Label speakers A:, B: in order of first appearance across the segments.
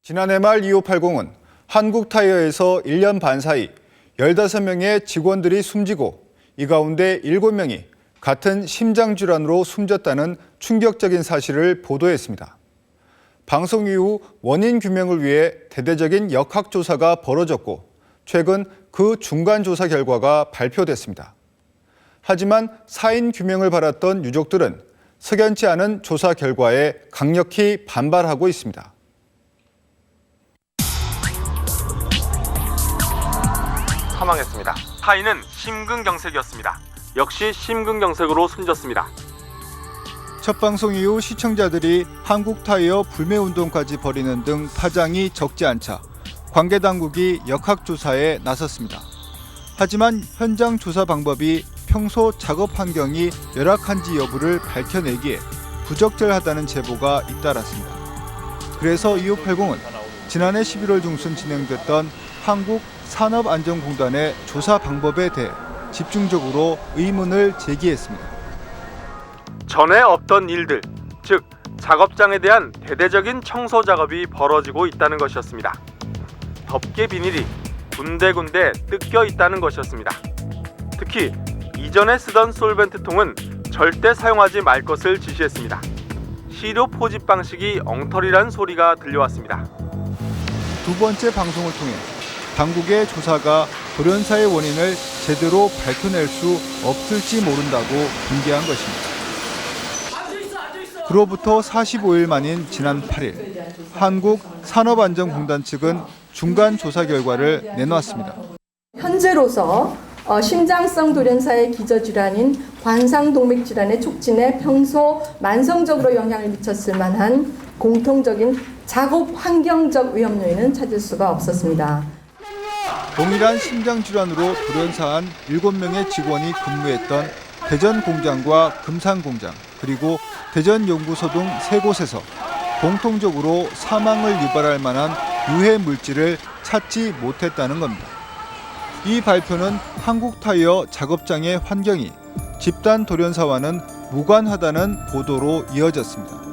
A: 지난해 말 2580은 한국타이어에서 1년 반 사이 15명의 직원들이 숨지고 이 가운데 7명이 같은 심장질환으로 숨졌다는 충격적인 사실을 보도했습니다. 방송 이후 원인 규명을 위해 대대적인 역학조사가 벌어졌고 최근 그 중간 조사 결과가 발표됐습니다. 하지만 사인 규명을 바랐던 유족들은 석연치 않은 조사 결과에 강력히 반발하고 있습니다.
B: 사망했습니다. 타인은 심근경색이었습니다. 역시 심근경색으로 숨졌습니다.
A: 첫 방송 이후 시청자들이 한국타이어 불매운동까지 벌이는 등 파장이 적지 않자 관계 당국이 역학조사에 나섰습니다. 하지만 현장 조사 방법이 평소 작업 환경이 열악한지 여부를 밝혀내기에 부적절하다는 제보가 잇따랐습니다. 그래서 2580은 지난해 11월 중순 진행됐던 한국산업안전공단의 조사 방법에 대해 집중적으로 의문을 제기했습니다.
B: 전에 없던 일들, 즉 작업장에 대한 대대적인 청소 작업이 벌어지고 있다는 것이었습니다. 덮개 비닐이 군데군데 뜯겨 있다는 것이었습니다. 특히 이전에 쓰던 솔벤트 통은 절대 사용하지 말 것을 지시했습니다. 시료 포집 방식이 엉터리란 소리가 들려왔습니다.
A: 두 번째 방송을 통해 당국의 조사가 돌연사의 원인을 제대로 밝혀낼 수 없을지 모른다고 분개한 것입니다. 그로부터 45일 만인 지난 8일, 한국산업안전공단 측은 중간 조사 결과를 내놓았습니다.
C: 현재로서 심장성 돌연사의 기저질환인 관상동맥질환의 촉진에 평소 만성적으로 영향을 미쳤을 만한 공통적인 작업 환경적 위험 요인은 찾을 수가 없었습니다.
A: 동일한 심장질환으로 돌연사한 7명의 직원이 근무했던 대전 공장과 금산 공장, 그리고 대전 연구소 등 3곳에서 공통적으로 사망을 유발할 만한 유해 물질을 찾지 못했다는 겁니다. 이 발표는 한국타이어 작업장의 환경이 집단 돌연사와는 무관하다는 보도로 이어졌습니다.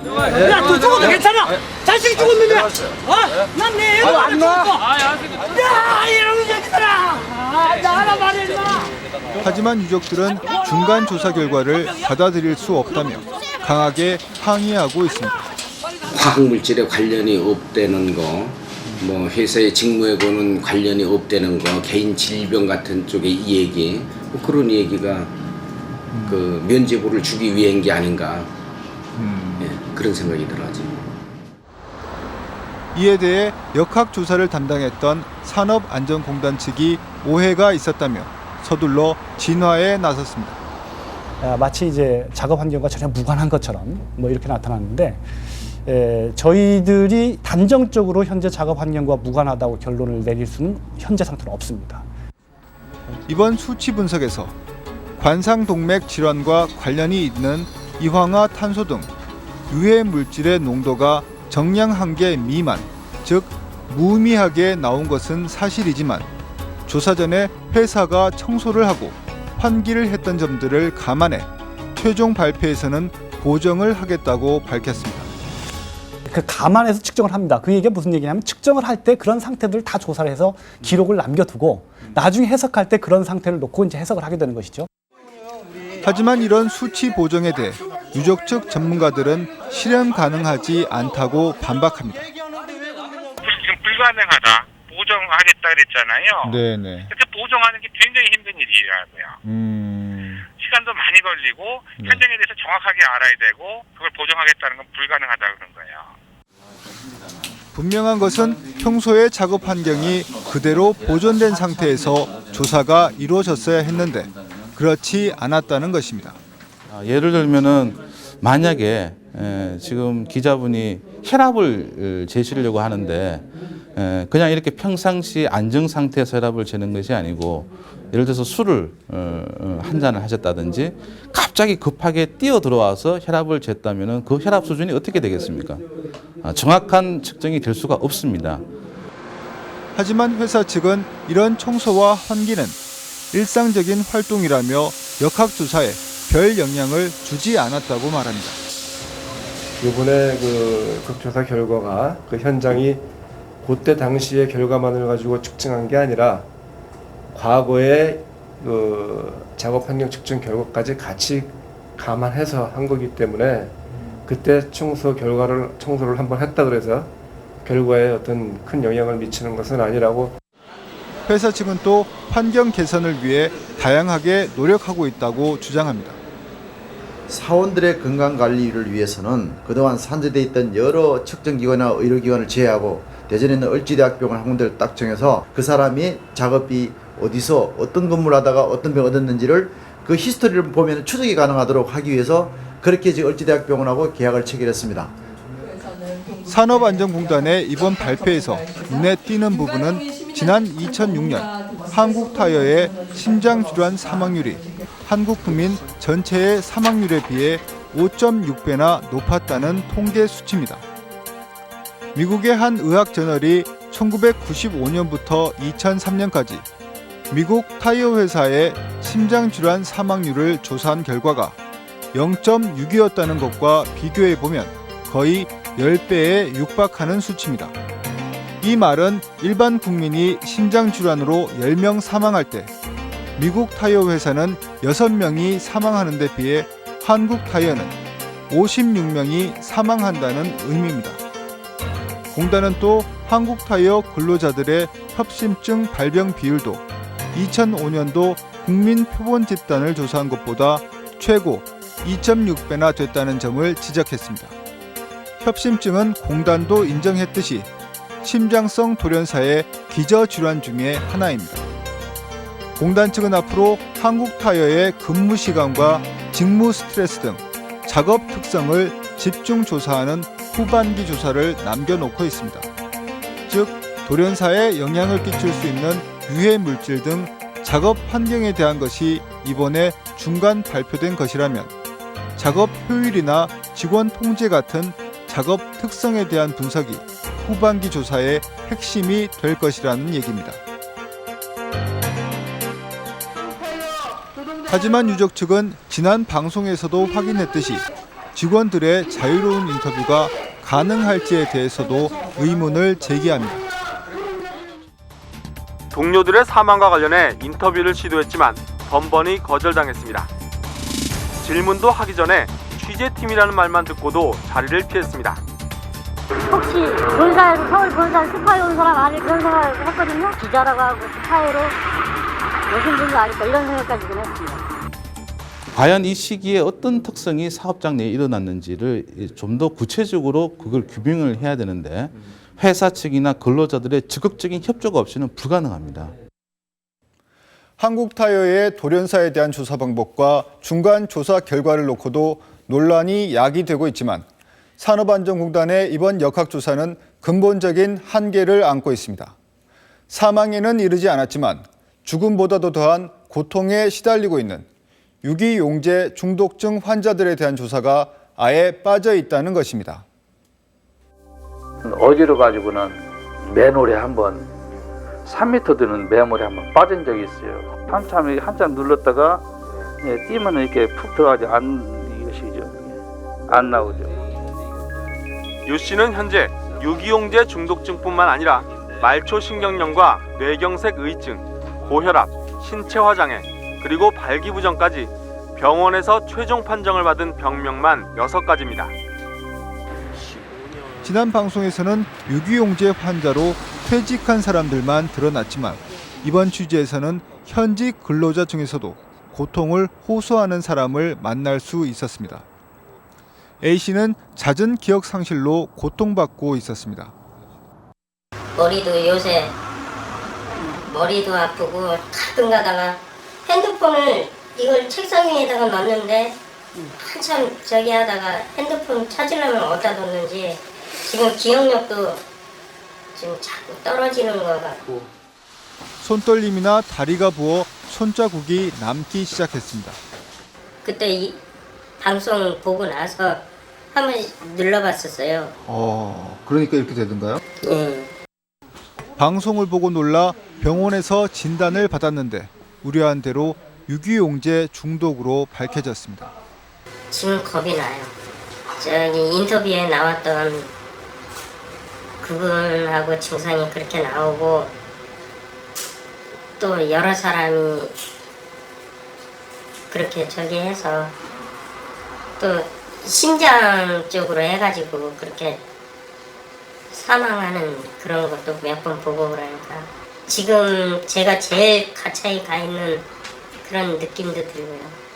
D: 야, 너 죽어도 괜찮아. 자식이 죽었는데. 난 내 애도 안 죽었어. 야, 이러는 새끼들아. 나라 말해 임마.
A: 하지만 유족들은 중간 조사 결과를 받아들일 수 없다며 강하게 항의하고 있습니다.
E: 화학물질에 관련이 없다는 거, 뭐 회사의 직무하고는 관련이 없다는 거, 개인 질병 같은 쪽의 이 얘기, 뭐 그런 얘기가 그 면죄부를 주기 위한 게 아닌가, 예, 그런 생각이 들어지.
A: 이에 대해 역학조사를 담당했던 산업안전공단 측이 오해가 있었다며 서둘러 진화에 나섰습니다.
F: 마치 이제 작업 환경과 전혀 무관한 것처럼 뭐 이렇게 나타났는데 저희들이 단정적으로 현재 작업 환경과 무관하다고 결론을 내릴 수는 현재 상태는 없습니다.
A: 이번 수치 분석에서 관상동맥 질환과 관련이 있는 이황화탄소 등 유해 물질의 농도가 정량 한계 미만, 즉 무의미하게 나온 것은 사실이지만 조사 전에 회사가 청소를 하고 환기를 했던 점들을 감안해 최종 발표에서는 보정을 하겠다고 밝혔습니다.
F: 그 감안해서 측정을 합니다. 그 얘기가 무슨 얘기냐면 측정을 할 때 그런 상태들을 다 조사를 해서 기록을 남겨두고 나중에 해석할 때 그런 상태를 놓고 이제 해석을 하게 되는 것이죠.
A: 하지만 이런 수치 보정에 대해 유족 측 전문가들은 실현 가능하지 않다고 반박합니다.
G: 지금 불가능하다. 보정하겠다 그랬잖아요.
A: 네네.
G: 그래서 보정하는 게 굉장히 힘든 일이라고요. 시간도 많이 걸리고 현장에 대해서 정확하게 알아야 되고 그걸 보정하겠다는 건 불가능하다 그런 거예요.
A: 분명한 것은 평소의 작업 환경이 그대로 보존된 상태에서 조사가 이루어졌어야 했는데 그렇지 않았다는 것입니다.
H: 예를 들면은 만약에 지금 기자분이 혈압을 재시려고 하는데 그냥 이렇게 평상시 안정 상태에서 혈압을 재는 것이 아니고 예를 들어서 술을 한 잔을 하셨다든지 갑자기 급하게 뛰어 들어와서 혈압을 쟀다면은 그 혈압 수준이 어떻게 되겠습니까? 정확한 측정이 될 수가 없습니다.
A: 하지만 회사 측은 이런 청소와 환기는 일상적인 활동이라며 역학조사에 별 영향을 주지 않았다고 말합니다.
I: 이번에 그 극조사 결과가 그 현장이 그때 당시의 결과만을 가지고 측정한 게 아니라 과거의 그 작업 환경 측정 결과까지 같이 감안해서 한 거기 때문에 그때 청소를 한번 했다 그래서 결과에 어떤 큰 영향을 미치는 것은 아니라고.
A: 회사 측은 또 환경 개선을 위해 다양하게 노력하고 있다고 주장합니다.
J: 사원들의 건강관리를 위해서는 그동안 산재되어 있던 여러 측정기관이나 의료기관을 제외하고 대전에 있는 을지대학병원 한 군데를 딱 정해서 그 사람이 작업이 어디서 어떤 근무를 하다가 어떤 병 얻었는지를 그 히스토리를 보면 추적이 가능하도록 하기 위해서 그렇게 지금 을지대학병원하고 계약을 체결했습니다.
A: 산업안전공단의 이번 발표에서 눈에 띄는 부분은 지난 2006년 한국타이어의 심장질환 사망률이 한국 국민 전체의 사망률에 비해 5.6배나 높았다는 통계 수치입니다. 미국의 한 의학저널이 1995년부터 2003년까지 미국 타이어 회사의 심장질환 사망률을 조사한 결과가 0.6이었다는 것과 비교해보면 거의 10배에 육박하는 수치입니다. 이 말은 일반 국민이 심장질환으로 10명 사망할 때 미국 타이어 회사는 6명이 사망하는 데 비해 한국 타이어는 56명이 사망한다는 의미입니다. 공단은 또 한국 타이어 근로자들의 협심증 발병 비율도 2005년도 국민 표본 집단을 조사한 것보다 최고 2.6배나 됐다는 점을 지적했습니다. 협심증은 공단도 인정했듯이 심장성 돌연사의 기저질환 중에 하나입니다. 공단 측은 앞으로 한국 타이어의 근무 시간과 직무 스트레스 등 작업 특성을 집중 조사하는 후반기 조사를 남겨놓고 있습니다. 즉, 돌연사에 영향을 끼칠 수 있는 유해 물질 등 작업 환경에 대한 것이 이번에 중간 발표된 것이라면 작업 효율이나 직원 통제 같은 작업 특성에 대한 분석이 후반기 조사의 핵심이 될 것이라는 얘기입니다. 하지만 유족 측은 지난 방송에서도 확인했듯이 직원들의 자유로운 인터뷰가 가능할지에 대해서도 의문을 제기합니다.
B: 동료들의 사망과 관련해 인터뷰를 시도했지만 번번이 거절당했습니다. 질문도 하기 전에 취재팀이라는 말만 듣고도 자리를 피했습니다.
K: 혹시 본사에서 서울 본사 스파이 온 사람 아닐 그런 생각을 했거든요. 기자라고 하고 스파이로 오신 분도 아닐까 이런 생각까지 좀 했습니다.
H: 과연 이 시기에 어떤 특성이 사업장 내에 일어났는지를 좀 더 구체적으로 그걸 규명을 해야 되는데 회사 측이나 근로자들의 적극적인 협조가 없이는 불가능합니다.
A: 한국타이어의 돌연사에 대한 조사 방법과 중간 조사 결과를 놓고도 논란이 야기되고 있지만 산업안전공단의 이번 역학조사는 근본적인 한계를 안고 있습니다. 사망에는 이르지 않았지만 죽음보다도 더한 고통에 시달리고 있는 유기용제 중독증 환자들에 대한 조사가 아예 빠져 있다는 것입니다.
L: 어지러 가지고는 맨홀에 한번 3m 드는 맨홀에 한번 빠진 적이 있어요. 한참 눌렀다가 뛰면 이렇게 푹 들어가지 안 나오죠.
B: 유 씨는 현재 유기용제 중독증뿐만 아니라 말초신경염과 뇌경색 의증, 고혈압, 신체화장애, 그리고 발기부전까지 병원에서 최종 판정을 받은 병명만 6가지입니다.
A: 지난 방송에서는 유기용제 환자로 퇴직한 사람들만 드러났지만 이번 취재에서는 현직 근로자 중에서도 고통을 호소하는 사람을 만날 수 있었습니다. A씨는 잦은 기억 상실로 고통받고 있었습니다.
K: 머리도 요새 머리도 아프고 가끔 가다가 핸드폰을 이걸 책상 위에다가 놨는데 한참 저기 하다가 핸드폰 찾으려면 어디다 뒀는지 지금 기억력도 지금 자꾸 떨어지는 것 같고
A: 손떨림이나 다리가 부어 손자국이 남기 시작했습니다.
K: 그때 이 방송 보고 나서 한번 눌러봤었어요.
A: 그러니까 이렇게 되던가요?
K: 네.
A: 방송을 보고 놀라 병원에서 진단을 받았는데 우려한 대로 유기용제 중독으로 밝혀졌습니다.
K: 지금 겁이 나요. 저기 인터뷰에 나왔던 그분하고 증상이 그렇게 나오고 또 여러 사람이 그렇게 저기 해서 또 심장 쪽으로 해가지고 그렇게 사망하는 그런 것도 몇 번 보고 그러니까 지금 제가 제일 가차에 가 있는 그런 느낌도 들고요.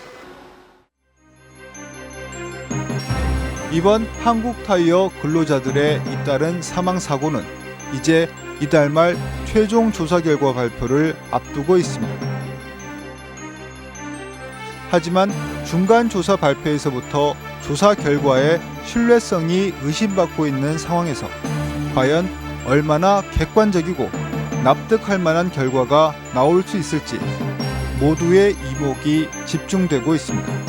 A: 이번 한국타이어 근로자들의 잇따른 사망사고는 이제 이달 말 최종 조사 결과 발표를 앞두고 있습니다. 하지만 중간 조사 발표에서부터 조사 결과의 신뢰성이 의심받고 있는 상황에서 과연 얼마나 객관적이고 납득할 만한 결과가 나올 수 있을지 모두의 이목이 집중되고 있습니다.